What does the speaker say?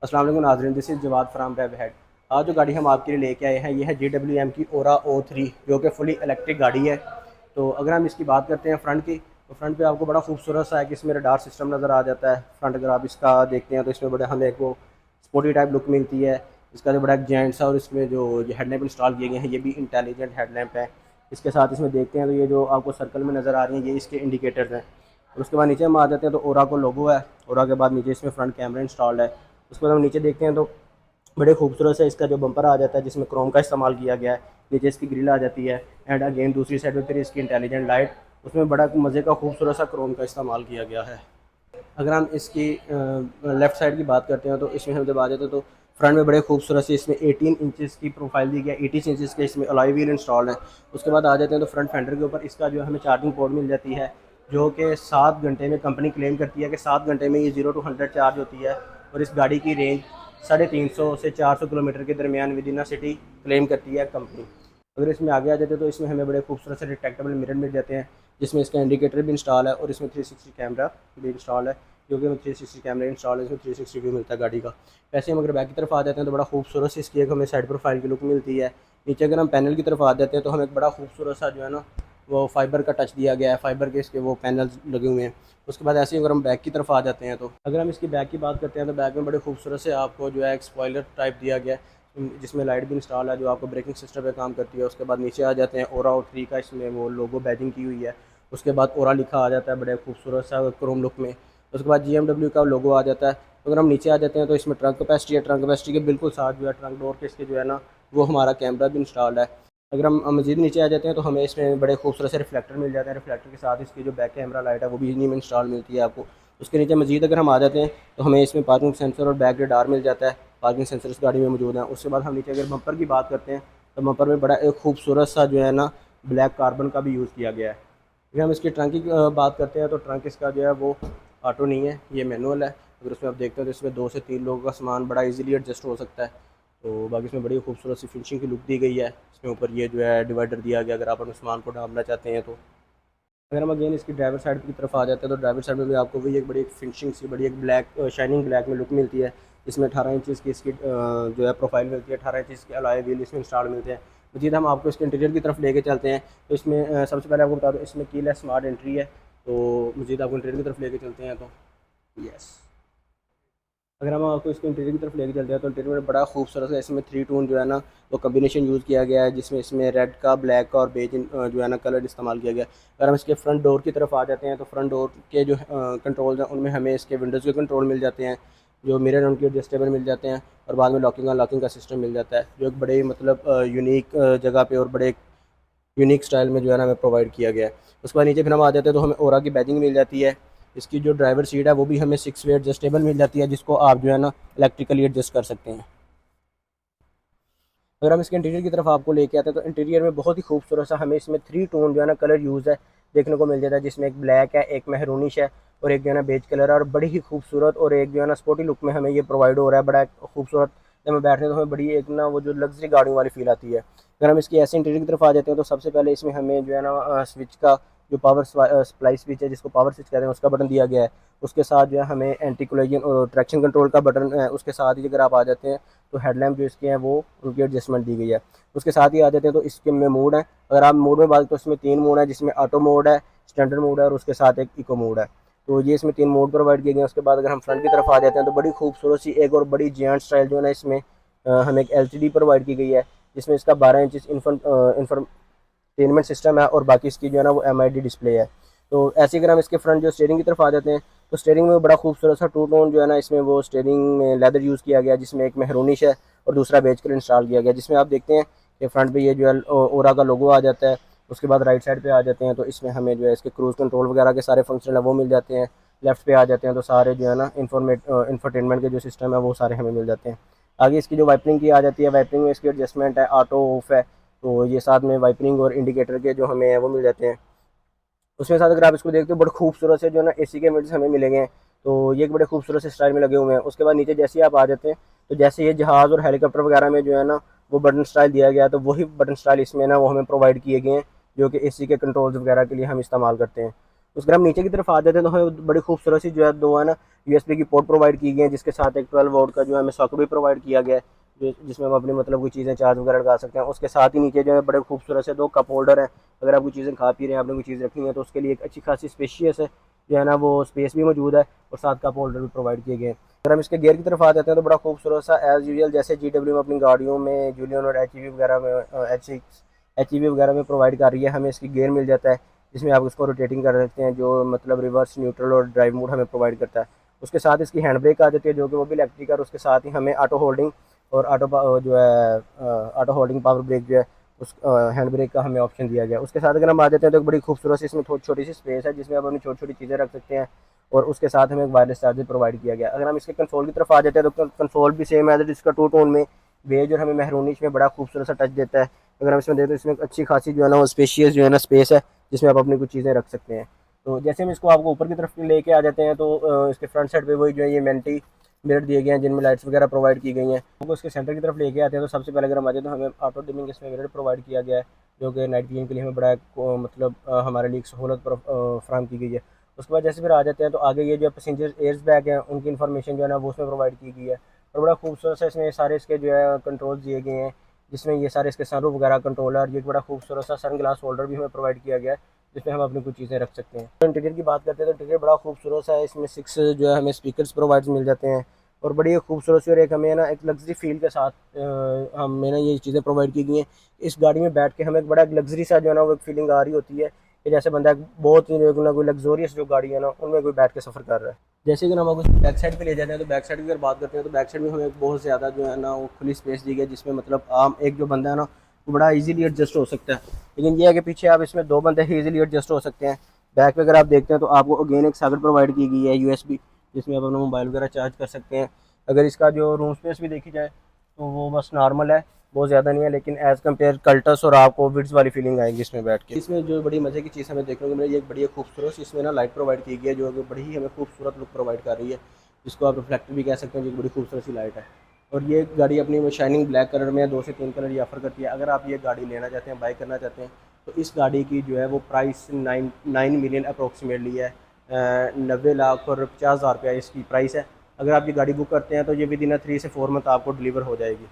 अस्सलाम वालेकुम नाज़रीन, this is Jawad from web head. आज जो गाड़ी हम आपके लिए लेके आए हैं ये है JWM की ओरा O3, जो कि फुली इलेक्ट्रिक गाड़ी है। तो अगर हम इसकी बात करते हैं फ्रंट की, तो फ्रंट पे आपको बड़ा खूबसूरत सा है कि इसमें रडार सिस्टम नज़र आ जाता है। फ्रंट अगर आप इसका देखते हैं तो इसमें बड़ा हमें एक वो स्पोर्टी टाइप लुक मिलती है। इसका जो बड़ा एक जेंट सा और इसमें जो ये हेडलैम्प इंस्टॉल किए गए हैं ये भी इंटेलिजेंट हेडलैम्प है। इसके साथ इसमें देखते हैं तो ये जो आपको सर्कल में नज़र आ रही हैं ये इसके इंडिकेटर्स हैं। और उसके बाद नीचे हम आ जाते हैं तो ओरा को लोगो है। ओरा के बाद नीचे इसमें फ्रंट कैमरा इंस्टॉल्ड है। उसके बाद हम नीचे देखते हैं तो बड़े खूबसूरत से इसका जो बम्पर आ जाता है जिसमें क्रोम का इस्तेमाल किया गया है। नीचे इसकी ग्रिल आ जाती है। एंड अगेन दूसरी साइड पे फिर इसकी इंटेलिजेंट लाइट, उसमें बड़ा मज़े का खूबसूरत सा क्रोम का इस्तेमाल किया गया है। अगर हम इसकी लेफ़्ट साइड की बात करते हैं तो इसमें हम जब आ जाते हैं तो फ्रंट में बड़े खूबसूरत से इसमें 18 इंचेस की प्रोफाइल दी गई है। 18 इंचेस के इसमें अलॉय व्हील इंस्टॉल है। उसके बाद आ जाते हैं तो फ्रंट फेंडर के ऊपर इसका जो है हमें चार्जिंग पोर्ट मिल जाती है, जो कि 7 घंटे में कंपनी क्लेम करती है कि 7 घंटे में ये 0 to 100 चार्ज होती है। और इस गाड़ी की रेंज 350 से 400 किलोमीटर के दरमियान विद इन सिटी क्लेम करती है कंपनी। अगर इसमें आगे आ जाते हैं तो इसमें हमें बड़े खूबसूरत से रिट्रैक्टेबल मिरर मिल जाते हैं, जिसमें इसका इंडिकेटर भी इंस्टॉल है और इसमें 360 कैमरा भी इंस्टॉल है। जो कि 360 कैमरे इंस्टॉल है, इसमें 360 व्यू मिलता है गाड़ी का। वैसे हम अगर बैक की तरफ आ जाते हैं तो बड़ा खूबसूरत सी इसकी एक हमें साइड प्रोफाइल की लुक मिलती है। नीचे अगर हम पैनल की तरफ आ जाते हैं तो हमें एक बड़ा खूबसूरत सा जो है ना वो फाइबर का टच दिया गया है, फाइबर के इसके वो पैनल्स लगे हुए हैं। उसके बाद ऐसे ही अगर हम बैक की तरफ आ जाते हैं तो अगर हम इसकी बैक की बात करते हैं तो बैक में बड़े खूबसूरत से आपको जो है एक स्पॉइलर टाइप दिया गया है, जिसमें लाइट भी इंस्टॉल है जो आपको ब्रेकिंग सिस्टम पे काम करती है। उसके बाद नीचे आ जाते हैं ओरा O3 का, इसमें वो लोगो बैजिंग की हुई है। उसके बाद ओरा लिखा आ जाता है बड़े खूबसूरत सा क्रोम लुक में। उसके बाद GMW का लोगो आ जाता है। तो अगर हम नीचे आ जाते हैं तो इसमें ट्रंक कैपेसिटी है। ट्रंक कैपेसिटी के बिल्कुल साथ जो है ट्रंक डोर के इसके जो है ना वो हमारा कैमरा भी इंस्टॉल्ड है। अगर हम मज़ीद नीचे आ जाते हैं तो हमें इसमें बड़े खूबसूरत से रिफ्लेक्टर मिल जाते हैं। रिफ्लेक्टर के साथ इसकी जो बैक कैमरा लाइट है वो भी इन्हीं में इंस्टॉल मिलती है आपको। उसके नीचे मज़ीद अगर हम आ जाते हैं तो हमें इसमें पार्किंग सेंसर और बैक रेडार मिल जाता है। पार्किंग सेंसर इस गाड़ी में मौजूद है। उसके बाद हम नीचे अगर बम्पर की बात करते हैं तो बम्पर में बड़ा एक खूबसूरत सा जो है ना ब्लैक कार्बन का भी यूज़ किया गया है। अगर हम इसकी ट्रंक की बात करते हैं तो ट्रंक इसका जो है वो ऑटो नहीं है, ये मैनुअल है। अगर उसमें आप देखते हैं तो इसमें 2 से 3 लोगों का सामान बड़ा इजीली एडजस्ट हो सकता है। तो बाकी इसमें बड़ी खूबसूरत सी फिनिशिंग की लुक दी गई है। इसमें ऊपर ये जो है डिवाइडर दिया गया अगर आप अपने सामान को डालना चाहते हैं तो। अगर हम अगेन इसकी ड्राइवर साइड की तरफ आ जाते हैं तो ड्राइवर साइड में भी आपको वही एक बड़ी एक फिनिशिंग सी बड़ी एक ब्लैक शाइनिंग ब्लैक में लुक मिलती है। इसमें 18 इंचज़ की इसकी जो है प्रोफाइल मिलती है। 18 इंचज़ के अलॉय व्हील इसमें इंस्टॉल मिलते हैं। मजीद हम आपको इसके इंटीरियर की तरफ लेके चलते हैं तो इसमें सबसे पहले आपको बता दूँ इसमें कीलेस स्मार्ट एंट्री है। तो मजीद आपको इंटीरियर की तरफ लेके चलते हैं तो यस, अगर हम आपको इसके इंटीरियर की तरफ लेके चलते हैं तो इंटीरियर में बड़ा खूबसूरत है। इसमें 3 टोन जो है ना वो कम्बिनेशन यूज़ किया गया है, जिसमें इसमें रेड का, ब्लैक का और बेज जो है ना कलर इस्तेमाल किया गया है। अगर हम इसके फ्रंट डोर की तरफ आ जाते हैं तो फ्रंट डोर के जो कंट्रोल्स हैं उनमें हमें इसके विंडोज़ के कंट्रोल मिल जाते हैं। जो मिरर हैं उनके एडजस्टेबल मिल जाते हैं। और बाद में लॉकिंग अनलॉकिंग का सिस्टम मिल जाता है, जो एक बड़े मतलब यूनिक जगह पे और बड़े यूनिक स्टाइल में जो है ना हमें प्रोवाइड किया गया है। उसके बाद नीचे फिर हम आ जाते हैं तो हमें ओरा की बैजिंग मिल जाती है। इसकी जो ड्राइवर सीट है वो भी हमें 6 वे एडजस्टेबल मिल जाती है, जिसको आप जो है ना इलेक्ट्रिकली एडजस्ट कर सकते हैं। अगर हम इसके इंटीरियर की तरफ आपको लेके आते हैं तो इंटीरियर में बहुत ही खूबसूरत सा हमें इसमें 3 टोन जो है ना कलर यूज़ है देखने को मिल जाता है, जिसमें एक ब्लैक है, एक महरूनिश है और एक जो है ना बेज कलर है। और बड़ी ही खूबसूरत और एक जो है ना स्पोर्टी लुक में हमें ये प्रोवाइड हो रहा है। बड़ा खूबसूरत, जब हम बैठते हैं तो हमें बड़ी एक ना वो जो लग्जरी गाड़ियों वाली फील आती है। अगर हम इसकी ऐसे इंटीरियर की तरफ आ जाते हैं तो सबसे पहले इसमें हमें जो है ना स्विच का जो पावर सप्लाई स्विच है जिसको पावर स्विच कहते हैं उसका बटन दिया गया है। उसके साथ जो है हमें एंटी कोलिजन और ट्रैक्शन कंट्रोल का बटन है। उसके साथ ही अगर आप आ जाते हैं तो हेडलैम्प जो इसके हैं वो उनकी एडजस्टमेंट दी गई है। उसके साथ ही आ जाते हैं तो इसके में मोड है। अगर आप मोड में बात तो इसमें 3 मोड है, जिसमें ऑटो मोड है, स्टैंडर्ड मोड है और उसके साथ एक इको मोड है। तो ये इसमें 3 मोड प्रोवाइड किए गए हैं। उसके बाद अगर हम फ्रंट की तरफ आ जाते हैं तो बड़ी खूबसूरत सी एक और बड़ी जियांट स्टाइल जो है ना इसमें हमें एक LCD प्रोवाइड की गई है, जिसमें इसका 12 इंच इंफरटेनमेंट सिस्टम है और बाकी इसकी जो है ना वो MID डिस्प्ले है। तो ऐसे अगर हम इसके फ्रंट जो स्टेयरिंग की तरफ आ जाते हैं तो स्टेयरिंग में बड़ा खूबसूरत सा 2 टोन जो है ना इसमें वो स्टेयरिंग में लेदर यूज़ किया गया है, जिसमें एक मेहरूनिश है और दूसरा बेज कलर इंस्टॉल किया गया है। जिसमें आप देखते हैं कि फ्रंट पे ये जो है ओरा का लोगो आ जाता है। उसके बाद राइट साइड पे आ जाते हैं तो इसमें हमें जो है इसके क्रूज़ कंट्रोल वगैरह के सारे फंक्शन है वो मिल जाते हैं। लेफ्ट पे आ जाते हैं तो सारे जो है ना इंफरटेनमेंट के जो सिस्टम है वो सारे हमें मिल जाते हैं। आगे इसकी जो वाइपरिंग की आ जाती है, वाइपरिंग में इसकी एडजस्टमेंट है, ऑटो ऑफ है। तो ये साथ में वाइपरिंग और इंडिकेटर के जो हमें वो मिल जाते हैं। उसमें साथ अगर आप इसको देखते हो बड़े खूबसूरत से जो है ना AC के मीटर्स हमें मिलेंगे। तो ये एक बड़े खूबसूरत से स्टाइल में लगे हुए हैं। उसके बाद नीचे जैसे ही आप आ जाते हैं तो जैसे ये जहाज़ और हेलीकॉप्टर वगैरह में जो है ना वो बटन स्टाइल दिया गया है, तो वही बटन स्टाइल इसमें ना वो हमें प्रोवाइड किए गए हैं, जो कि AC के कंट्रोल्स वगैरह के लिए हम इस्तेमाल करते हैं। उसके हम नीचे की तरफ आ जाते हैं तो हमें बड़ी खूबसूरत सी जो है दो है ना यूएसबी की पोर्ट प्रोवाइड की गई है, जिसके साथ एक 12 वोल्ट का जो है हमें सॉकेट भी प्रोवाइड किया गया है, जिसमें हम अपनी मतलब कोई चीज़ें चार्ज वगैरह लगा सकते हैं। उसके साथ ही नीचे जो है बड़े खूबसूरत से दो कप होल्डर हैं। अगर आप कोई चीज़ें खा पी रहे हैं, आपने कोई चीज़ रखी है तो उसके लिए एक अच्छी खासी स्पेशियस है जो है ना वो स्पेस भी मौजूद है, और साथ कप होल्डर भी प्रोवाइड किए गए हैं। अगर हम इसके गियर की तरफ आ जाते हैं तो बड़ा खूबसूरत सा एज यूजल जैसे GW में अपनी गाड़ियों में जूलियन और HEV वगैरह में HEV वगैरह में प्रोवाइड कर रही है, हमें इसकी गियर मिल जाता है, जिसमें आप उसको रोटेटिंग कर सकते हैं, जो मतलब रिवर्स, न्यूट्रल और ड्राइव मोड हमें प्रोवाइड करता है। उसके साथ इसकी हैंड ब्रेक आ जाती है, जो कि वो भी इलेक्ट्रिक है, और उसके साथ ही हमें ऑटो होल्डिंग और जो है ऑटो होल्डिंग पावर ब्रेक जो है उस हैंड ब्रेक का हमें ऑप्शन दिया गया है। उसके साथ अगर हम आ जाते हैं तो एक बड़ी खूबसूरत सी इसमें थोड़ी छोटी सी स्पेस है, जिसमें आप अपनी छोटी छोटी चीज़ें रख सकते हैं, और उसके साथ हमें एक वायरलेस चार्जर प्रोवाइड किया गया। अगर हम इसके कंसोल की तरफ आ जाते हैं तो कंसोल भी सेम है, इसका टू टोन में बेज और हमें मेहरूनिश में बड़ा खूबसूरत सा टच देता है। अगर हम इसमें देखें तो इसमें अच्छी खासी जो है ना वो स्पेशियस जो है ना स्पेस है, जिसमें आप अपनी कुछ चीज़ें रख सकते हैं। तो जैसे हम इसको आपको ऊपर की तरफ लेके आ जाते हैं तो इसके फ्रंट साइड पे वही जो है ये मेंटी मिरर दिए गए हैं, जिनमें लाइट्स वगैरह प्रोवाइड की गई हैं। तो उसके सेंटर की तरफ लेके आते हैं तो सबसे पहले अगर हम आ जाए तो हमें ऑटो डिमिंग इसमें मिरर प्रोवाइड किया गया है, जो कि नाइट विजन के लिए हमें बड़ा मतलब हमारे लिए एक सहूलत फ्राहम की गई है। उसके बाद जैसे फिर आ जाते हैं तो आगे ये जो पैसेंजर एयर्स बैग हैं उनकी इन्फॉर्मेशन जो है ना वो उसमें प्रोवाइड की गई है, और बड़ा खूबसूरत सा इसमें सारे इसके जो है कंट्रोल दिए गए हैं, जिसमें ये सारे इसके सनरूफ वगैरह कंट्रोल है, और ये बड़ा खूबसूरत सा सन ग्लास होल्डर भी हमें प्रोवाइड किया गया है, जिसमें हम अपनी कुछ चीज़ें रख सकते हैं। तो इंटीरियर की बात करते हैं तो इंटीरियर बड़ा खूबसूरत सा है, इसमें 6 जो है हमें स्पीकर्स प्रोवाइड मिल जाते हैं, और बड़ी खूबसूरत सी, और एक हमें ना एक लग्जरी फील के साथ हमें ना ये चीज़ें प्रोवाइड की गई हैं। इस गाड़ी में बैठ के हमें एक बड़ा लग्जरी सा जो है ना वो एक फीलिंग आ रही होती है कि जैसे बंदा बहुत ही ना कोई लग्जोरियस जो गाड़ी है ना उनमें कोई बैठ के सफ़र कर रहा है। जैसे कि हम अगर बैक साइड पे ले जाते हैं तो बैक साइड की अगर बात करते हैं तो बैक साइड में हमें बहुत ज़्यादा जो है ना वो खुली स्पेस दी गई है, जिसमें मतलब आम एक जो बंदा है ना वो बड़ा इजीली एडजस्ट हो सकता है। लेकिन ये है कि पीछे आप इसमें दो बंदे ही इजीली एडजस्ट हो सकते हैं। बैक पे अगर आप देखते हैं तो आपको अगेन एक सॉकेट प्रोवाइड की गई है यूएसबी, जिसमें आप अपना मोबाइल वगैरह चार्ज कर सकते हैं। अगर इसका जो रूम स्पेस भी देखी जाए तो वो बस नॉर्मल है, बहुत ज़्यादा नहीं है, लेकिन एज़ कम्पेयर कल्टस और आपको विड्स वाली फीलिंग आएगी इसमें बैठ के। इसमें जो बड़ी मज़े की चीज़ हमें देखने को मिली, एक बड़ी खूबसूरत इसमें ना लाइट प्रोवाइड की गई है, जो कि बड़ी ही हमें खूबसूरत लुक प्रोवाइड कर रही है, जिसको आप रिफ्लेक्टर भी कह सकते हैं, जो बड़ी खूबसूरत सी लाइट है। और ये गाड़ी अपनी शाइनिंग ब्लैक कलर में 2 से 3 कलर ये ऑफ़र करती है। अगर आप ये गाड़ी लेना चाहते हैं, बाई करना चाहते हैं, तो इस गाड़ी की जो है वो प्राइस 9 मिलियन अप्रोक्सीमेटली है, 90 लाख और 50 हज़ार रुपया इसकी प्राइस है। अगर आप ये गाड़ी बुक करते हैं तो ये विद इन 3 से 4 मंथ आपको डिलीवर हो जाएगी।